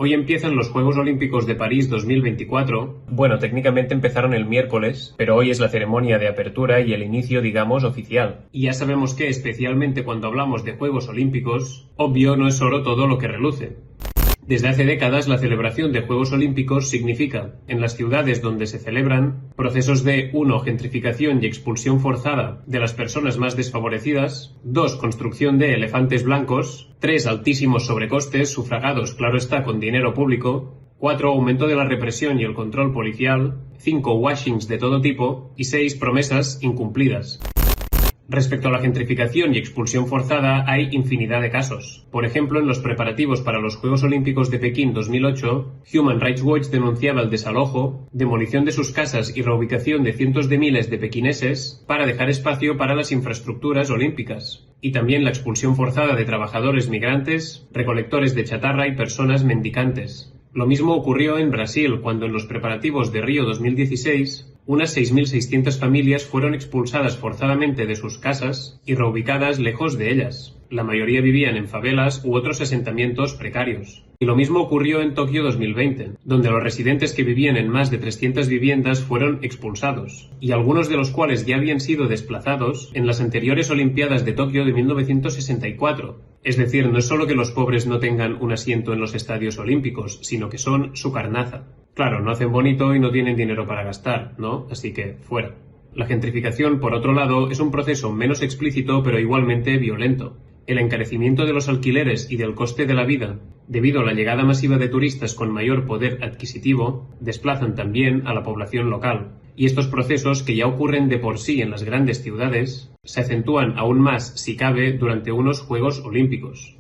Hoy empiezan los Juegos Olímpicos de París 2024. Bueno, técnicamente empezaron el miércoles, pero hoy es la ceremonia de apertura y el inicio, digamos, oficial. Y ya sabemos que, especialmente cuando hablamos de Juegos Olímpicos, obvio no es oro todo lo que reluce. Desde hace décadas, la celebración de Juegos Olímpicos significa, en las ciudades donde se celebran, procesos de 1. Gentrificación y expulsión forzada de las personas más desfavorecidas, 2. Construcción de elefantes blancos, 3. Altísimos sobrecostes, sufragados, claro está, con dinero público, 4. Aumento de la represión y el control policial, 5. Washings de todo tipo, y 6. Promesas incumplidas. Respecto a la gentrificación y expulsión forzada, hay infinidad de casos. Por ejemplo, en los preparativos para los Juegos Olímpicos de Pekín 2008, Human Rights Watch denunciaba el desalojo, demolición de sus casas y reubicación de cientos de miles de pekineses para dejar espacio para las infraestructuras olímpicas. Y también la expulsión forzada de trabajadores migrantes, recolectores de chatarra y personas mendicantes. Lo mismo ocurrió en Brasil, cuando en los preparativos de Río 2016, unas 6.600 familias fueron expulsadas forzadamente de sus casas y reubicadas lejos de ellas. La mayoría vivían en favelas u otros asentamientos precarios. Y lo mismo ocurrió en Tokio 2020, donde los residentes que vivían en más de 300 viviendas fueron expulsados, y algunos de los cuales ya habían sido desplazados en las anteriores Olimpiadas de Tokio de 1964. Es decir, no es solo que los pobres no tengan un asiento en los estadios olímpicos, sino que son su carnaza. Claro, no hacen bonito y no tienen dinero para gastar, ¿no? Así que, fuera. La gentrificación, por otro lado, es un proceso menos explícito pero igualmente violento. El encarecimiento de los alquileres y del coste de la vida, debido a la llegada masiva de turistas con mayor poder adquisitivo, desplazan también a la población local. Y estos procesos, que ya ocurren de por sí en las grandes ciudades, se acentúan aún más, si cabe, durante unos Juegos Olímpicos.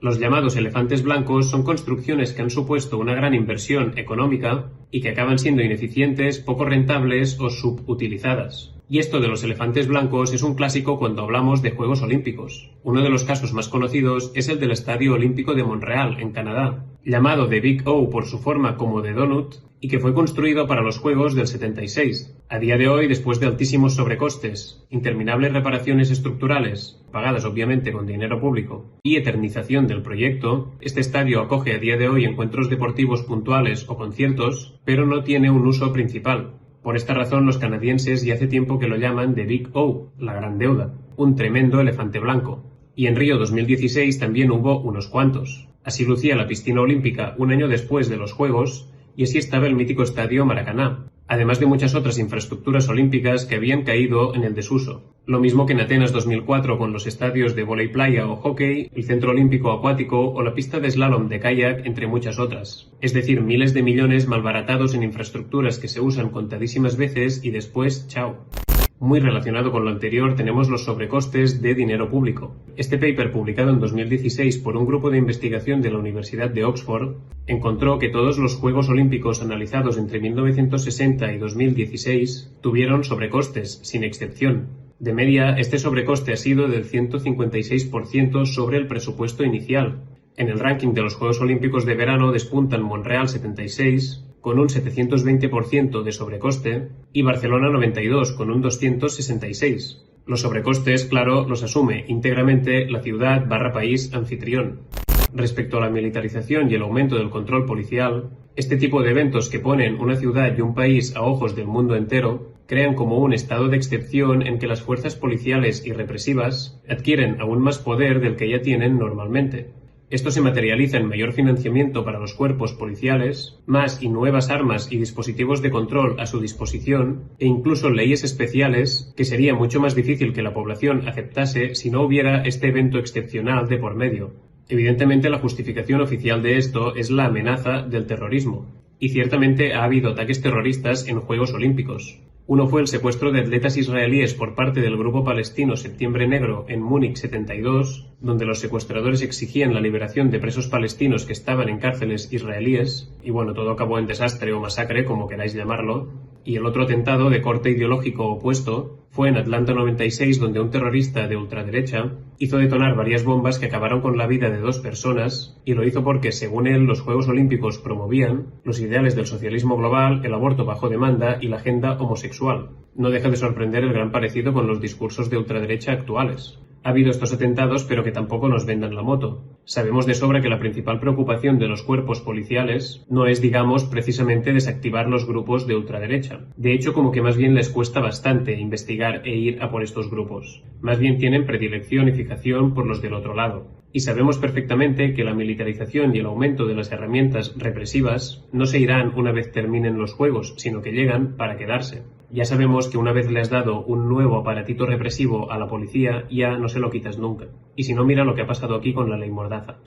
Los llamados elefantes blancos son construcciones que han supuesto una gran inversión económica y que acaban siendo ineficientes, poco rentables o subutilizadas. Y esto de los elefantes blancos es un clásico cuando hablamos de Juegos Olímpicos. Uno de los casos más conocidos es el del Estadio Olímpico de Montreal, en Canadá, llamado The Big O por su forma como de donut, y que fue construido para los Juegos del 76. A día de hoy, después de altísimos sobrecostes, interminables reparaciones estructurales, pagadas obviamente con dinero público, y eternización del proyecto, este estadio acoge a día de hoy encuentros deportivos puntuales o conciertos, pero no tiene un uso principal. Por esta razón, los canadienses ya hace tiempo que lo llaman The Big O, la gran deuda, un tremendo elefante blanco. Y en Río 2016 también hubo unos cuantos. Así lucía la piscina olímpica un año después de los Juegos, y así estaba el mítico estadio Maracaná, además de muchas otras infraestructuras olímpicas que habían caído en el desuso. Lo mismo que en Atenas 2004 con los estadios de vóley playa o hockey, el centro olímpico acuático o la pista de slalom de kayak, entre muchas otras. Es decir, miles de millones malbaratados en infraestructuras que se usan contadísimas veces y después, chao. Muy relacionado con lo anterior tenemos los sobrecostes de dinero público. Este paper, publicado en 2016 por un grupo de investigación de la Universidad de Oxford, encontró que todos los Juegos Olímpicos analizados entre 1960 y 2016 tuvieron sobrecostes, sin excepción. De media, este sobrecoste ha sido del 156% sobre el presupuesto inicial. En el ranking de los Juegos Olímpicos de verano despuntan Montreal 76, con un 720% de sobrecoste, y Barcelona 92, con un 266. Los sobrecostes, claro, los asume íntegramente la ciudad/país anfitrión. Respecto a la militarización y el aumento del control policial, este tipo de eventos que ponen una ciudad y un país a ojos del mundo entero crean como un estado de excepción en que las fuerzas policiales y represivas adquieren aún más poder del que ya tienen normalmente. Esto se materializa en mayor financiamiento para los cuerpos policiales, más y nuevas armas y dispositivos de control a su disposición, e incluso leyes especiales que sería mucho más difícil que la población aceptase si no hubiera este evento excepcional de por medio. Evidentemente, la justificación oficial de esto es la amenaza del terrorismo, y ciertamente ha habido ataques terroristas en Juegos Olímpicos. Uno fue el secuestro de atletas israelíes por parte del grupo palestino Septiembre Negro en Múnich 72, donde los secuestradores exigían la liberación de presos palestinos que estaban en cárceles israelíes, y bueno, todo acabó en desastre o masacre, como queráis llamarlo. Y el otro atentado de corte ideológico opuesto fue en Atlanta 96, donde un terrorista de ultraderecha hizo detonar varias bombas que acabaron con la vida de 2 personas, y lo hizo porque, según él, los Juegos Olímpicos promovían los ideales del socialismo global, el aborto bajo demanda y la agenda homosexual. No deja de sorprender el gran parecido con los discursos de ultraderecha actuales. Ha habido estos atentados, pero que tampoco nos vendan la moto. Sabemos de sobra que la principal preocupación de los cuerpos policiales no es, digamos, precisamente desactivar los grupos de ultraderecha. De hecho, como que más bien les cuesta bastante investigar e ir a por estos grupos. Más bien tienen predilección y fijación por los del otro lado. Y sabemos perfectamente que la militarización y el aumento de las herramientas represivas no se irán una vez terminen los juegos, sino que llegan para quedarse. Ya sabemos que una vez le has dado un nuevo aparatito represivo a la policía, ya no se lo quitas nunca. Y si no, mira lo que ha pasado aquí con la ley Mordaza.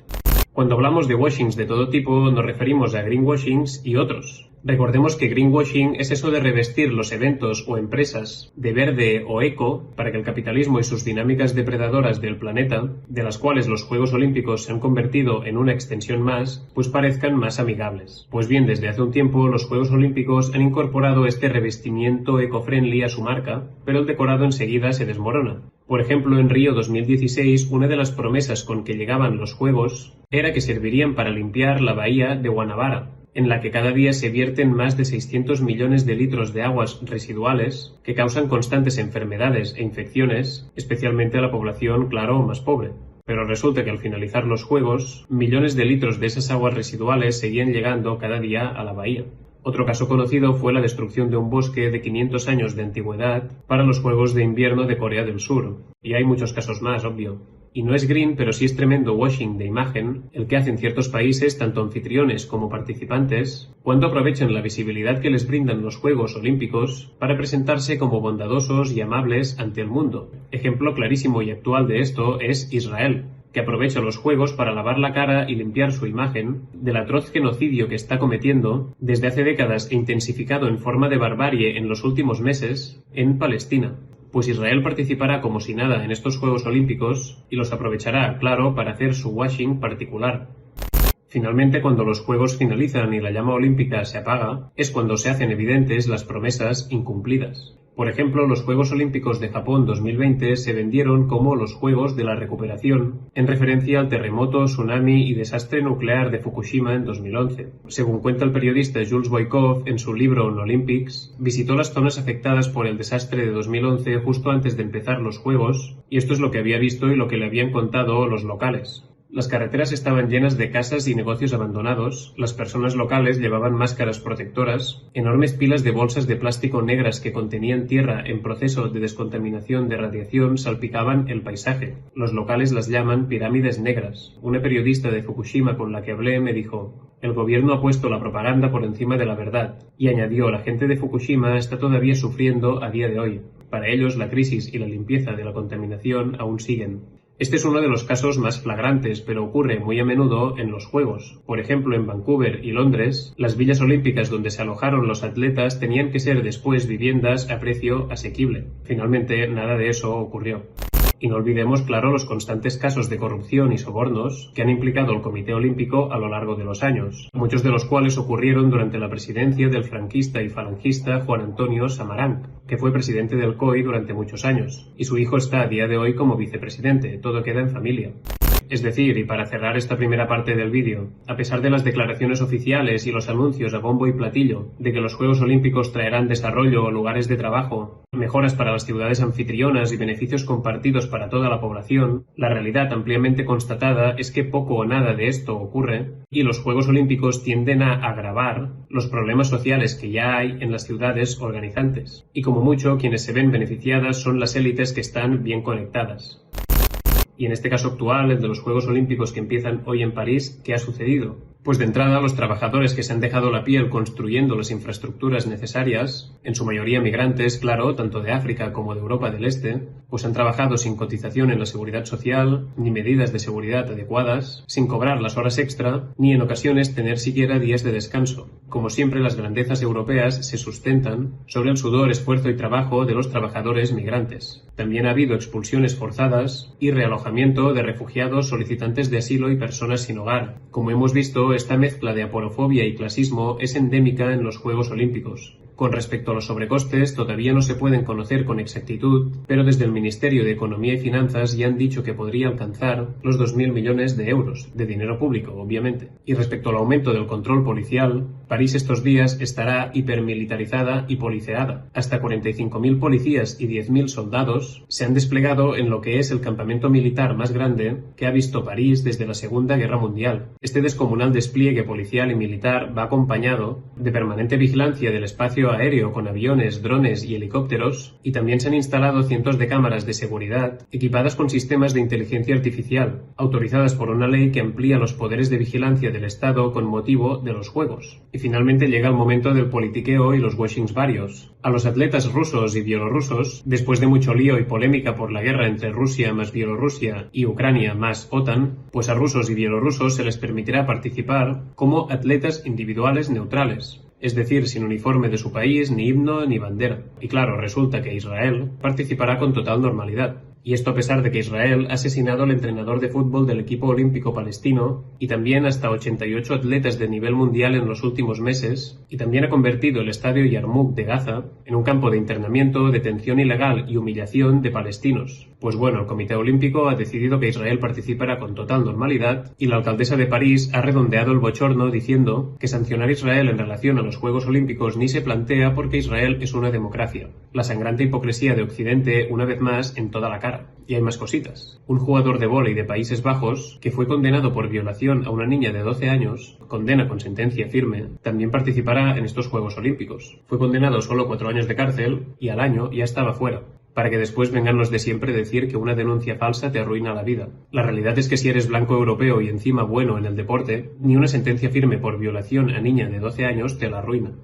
Cuando hablamos de washings de todo tipo, nos referimos a greenwashings y otros. Recordemos que greenwashing es eso de revestir los eventos o empresas de verde o eco para que el capitalismo y sus dinámicas depredadoras del planeta, de las cuales los Juegos Olímpicos se han convertido en una extensión más, pues parezcan más amigables. Pues bien, desde hace un tiempo los Juegos Olímpicos han incorporado este revestimiento eco-friendly a su marca, pero el decorado enseguida se desmorona. Por ejemplo, en Río 2016, una de las promesas con que llegaban los Juegos era que servirían para limpiar la bahía de Guanabara, en la que cada día se vierten más de 600 millones de litros de aguas residuales que causan constantes enfermedades e infecciones, especialmente a la población, claro, más pobre. Pero resulta que al finalizar los Juegos, millones de litros de esas aguas residuales seguían llegando cada día a la bahía. Otro caso conocido fue la destrucción de un bosque de 500 años de antigüedad para los Juegos de Invierno de Corea del Sur. Y hay muchos casos más, obvio. Y no es green, pero sí es tremendo washing de imagen el que hacen ciertos países, tanto anfitriones como participantes, cuando aprovechan la visibilidad que les brindan los Juegos Olímpicos para presentarse como bondadosos y amables ante el mundo. Ejemplo clarísimo y actual de esto es Israel, que aprovecha los Juegos para lavar la cara y limpiar su imagen del atroz genocidio que está cometiendo desde hace décadas e intensificado en forma de barbarie en los últimos meses en Palestina. Pues Israel participará como si nada en estos Juegos Olímpicos y los aprovechará, claro, para hacer su washing particular. Finalmente, cuando los Juegos finalizan y la llama olímpica se apaga, es cuando se hacen evidentes las promesas incumplidas. Por ejemplo, los Juegos Olímpicos de Japón 2020 se vendieron como los Juegos de la Recuperación, en referencia al terremoto, tsunami y desastre nuclear de Fukushima en 2011. Según cuenta el periodista Jules Boykoff en su libro On Olympics, visitó las zonas afectadas por el desastre de 2011 justo antes de empezar los Juegos, y esto es lo que había visto y lo que le habían contado los locales. Las carreteras estaban llenas de casas y negocios abandonados, las personas locales llevaban máscaras protectoras, enormes pilas de bolsas de plástico negras que contenían tierra en proceso de descontaminación de radiación salpicaban el paisaje. Los locales las llaman pirámides negras. Una periodista de Fukushima con la que hablé me dijo: "El gobierno ha puesto la propaganda por encima de la verdad", y añadió: "La gente de Fukushima está todavía sufriendo a día de hoy. Para ellos la crisis y la limpieza de la contaminación aún siguen". Este es uno de los casos más flagrantes, pero ocurre muy a menudo en los Juegos. Por ejemplo, en Vancouver y Londres, las villas olímpicas donde se alojaron los atletas tenían que ser después viviendas a precio asequible. Finalmente, nada de eso ocurrió. Y no olvidemos, claro, los constantes casos de corrupción y sobornos que han implicado el Comité Olímpico a lo largo de los años, muchos de los cuales ocurrieron durante la presidencia del franquista y falangista Juan Antonio Samaranch, que fue presidente del COI durante muchos años, y su hijo está a día de hoy como vicepresidente. Todo queda en familia. Es decir, y para cerrar esta primera parte del vídeo, a pesar de las declaraciones oficiales y los anuncios a bombo y platillo de que los Juegos Olímpicos traerán desarrollo, lugares de trabajo, mejoras para las ciudades anfitrionas y beneficios compartidos para toda la población, la realidad ampliamente constatada es que poco o nada de esto ocurre y los Juegos Olímpicos tienden a agravar los problemas sociales que ya hay en las ciudades organizantes. Y como mucho, quienes se ven beneficiadas son las élites que están bien conectadas. Y en este caso actual, el de los Juegos Olímpicos que empiezan hoy en París, ¿qué ha sucedido? Pues de entrada, los trabajadores que se han dejado la piel construyendo las infraestructuras necesarias, en su mayoría migrantes, claro, tanto de África como de Europa del Este, pues han trabajado sin cotización en la seguridad social, ni medidas de seguridad adecuadas, sin cobrar las horas extra, ni en ocasiones tener siquiera días de descanso. Como siempre, las grandezas europeas se sustentan sobre el sudor, esfuerzo y trabajo de los trabajadores migrantes. También ha habido expulsiones forzadas y realojamiento de refugiados, solicitantes de asilo y personas sin hogar. Como hemos visto, esta mezcla de aporofobia y clasismo es endémica en los Juegos Olímpicos. Con respecto a los sobrecostes, todavía no se pueden conocer con exactitud, pero desde el Ministerio de Economía y Finanzas ya han dicho que podría alcanzar los 2.000 millones de euros, de dinero público, obviamente. Y respecto al aumento del control policial, París estos días estará hipermilitarizada y policeada. Hasta 45.000 policías y 10.000 soldados se han desplegado en lo que es el campamento militar más grande que ha visto París desde la Segunda Guerra Mundial. Este descomunal despliegue policial y militar va acompañado de permanente vigilancia del espacio aéreo con aviones, drones y helicópteros, y también se han instalado cientos de cámaras de seguridad equipadas con sistemas de inteligencia artificial, autorizadas por una ley que amplía los poderes de vigilancia del Estado con motivo de los Juegos. Y finalmente llega el momento del politiqueo y los washings varios. A los atletas rusos y bielorrusos, después de mucho lío y polémica por la guerra entre Rusia más Bielorrusia y Ucrania más OTAN, pues a rusos y bielorrusos se les permitirá participar como atletas individuales neutrales. Es decir, sin uniforme de su país, ni himno ni bandera. Y claro, resulta que Israel participará con total normalidad. Y esto a pesar de que Israel ha asesinado al entrenador de fútbol del equipo olímpico palestino y también hasta 88 atletas de nivel mundial en los últimos meses, y también ha convertido el estadio Yarmouk de Gaza en un campo de internamiento, detención ilegal y humillación de palestinos. Pues bueno, el Comité Olímpico ha decidido que Israel participará con total normalidad y la alcaldesa de París ha redondeado el bochorno diciendo que sancionar a Israel en relación a los Juegos Olímpicos ni se plantea porque Israel es una democracia. La sangrante hipocresía de Occidente, una vez más, en toda la cara. Y hay más cositas. Un jugador de vóley de Países Bajos, que fue condenado por violación a una niña de 12 años, condena con sentencia firme, también participará en estos Juegos Olímpicos. Fue condenado solo 4 años de cárcel y al año ya estaba fuera, para que después vengan los de siempre decir que una denuncia falsa te arruina la vida. La realidad es que si eres blanco europeo y encima bueno en el deporte, ni una sentencia firme por violación a niña de 12 años te la arruina.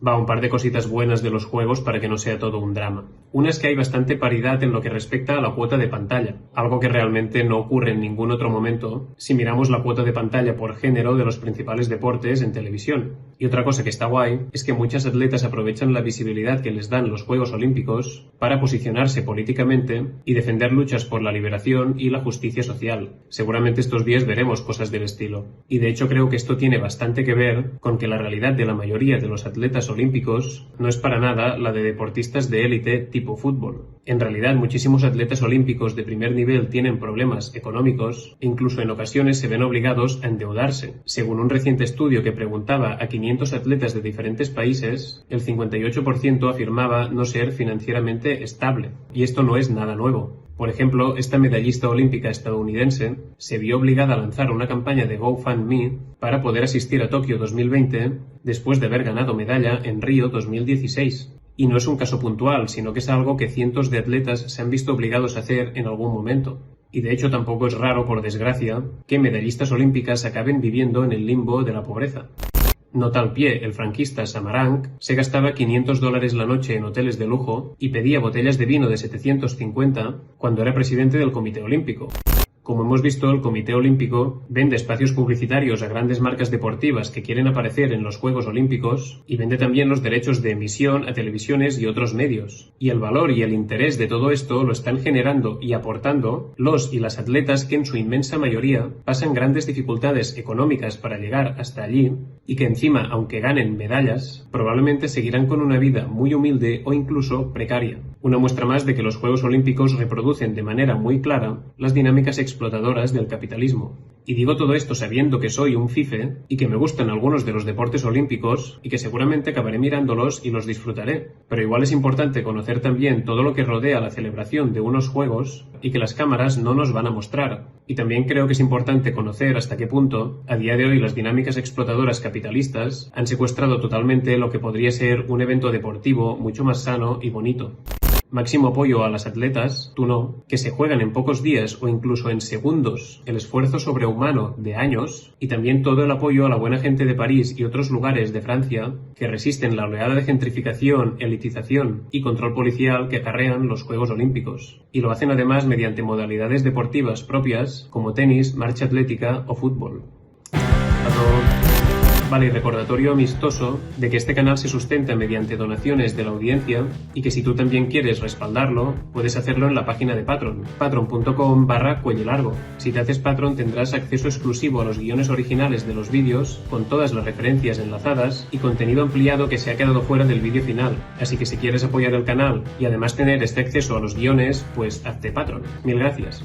Va, un par de cositas buenas de los juegos para que no sea todo un drama. Una es que hay bastante paridad en lo que respecta a la cuota de pantalla, algo que realmente no ocurre en ningún otro momento si miramos la cuota de pantalla por género de los principales deportes en televisión. Y otra cosa que está guay es que muchas atletas aprovechan la visibilidad que les dan los Juegos Olímpicos para posicionarse políticamente y defender luchas por la liberación y la justicia social. Seguramente estos días veremos cosas del estilo. Y de hecho creo que esto tiene bastante que ver con que la realidad de la mayoría de los atletas olímpicos no es para nada la de deportistas de élite tipo fútbol. En realidad, muchísimos atletas olímpicos de primer nivel tienen problemas económicos e incluso en ocasiones se ven obligados a endeudarse. Según un reciente estudio que preguntaba a 500 atletas de diferentes países, el 58% afirmaba no ser financieramente estable. Y esto no es nada nuevo. Por ejemplo, esta medallista olímpica estadounidense se vio obligada a lanzar una campaña de GoFundMe para poder asistir a Tokio 2020 después de haber ganado medalla en Río 2016. Y no es un caso puntual, sino que es algo que cientos de atletas se han visto obligados a hacer en algún momento. Y de hecho tampoco es raro, por desgracia, que medallistas olímpicas acaben viviendo en el limbo de la pobreza. Nota al pie, el franquista Samaranch se gastaba $500 la noche en hoteles de lujo y pedía botellas de vino de 750 cuando era presidente del Comité Olímpico. Como hemos visto, el Comité Olímpico vende espacios publicitarios a grandes marcas deportivas que quieren aparecer en los Juegos Olímpicos y vende también los derechos de emisión a televisiones y otros medios. Y el valor y el interés de todo esto lo están generando y aportando los y las atletas que en su inmensa mayoría pasan grandes dificultades económicas para llegar hasta allí y que encima, aunque ganen medallas, probablemente seguirán con una vida muy humilde o incluso precaria. Una muestra más de que los Juegos Olímpicos reproducen de manera muy clara las dinámicas explotadoras del capitalismo. Y digo todo esto sabiendo que soy un fife y que me gustan algunos de los deportes olímpicos y que seguramente acabaré mirándolos y los disfrutaré. Pero igual es importante conocer también todo lo que rodea la celebración de unos juegos y que las cámaras no nos van a mostrar. Y también creo que es importante conocer hasta qué punto, a día de hoy, las dinámicas explotadoras capitalistas han secuestrado totalmente lo que podría ser un evento deportivo mucho más sano y bonito. Máximo apoyo a las atletas, tú no, que se juegan en pocos días o incluso en segundos el esfuerzo sobrehumano de años, y también todo el apoyo a la buena gente de París y otros lugares de Francia que resisten la oleada de gentrificación, elitización y control policial que acarrean los Juegos Olímpicos. Y lo hacen además mediante modalidades deportivas propias como tenis, marcha atlética o fútbol. Vale, y recordatorio amistoso de que este canal se sustenta mediante donaciones de la audiencia y que si tú también quieres respaldarlo, puedes hacerlo en la página de Patreon, patreon.com/cuellolargo. Si te haces Patreon tendrás acceso exclusivo a los guiones originales de los vídeos, con todas las referencias enlazadas y contenido ampliado que se ha quedado fuera del vídeo final. Así que si quieres apoyar el canal y además tener este acceso a los guiones, pues hazte Patreon. Mil gracias.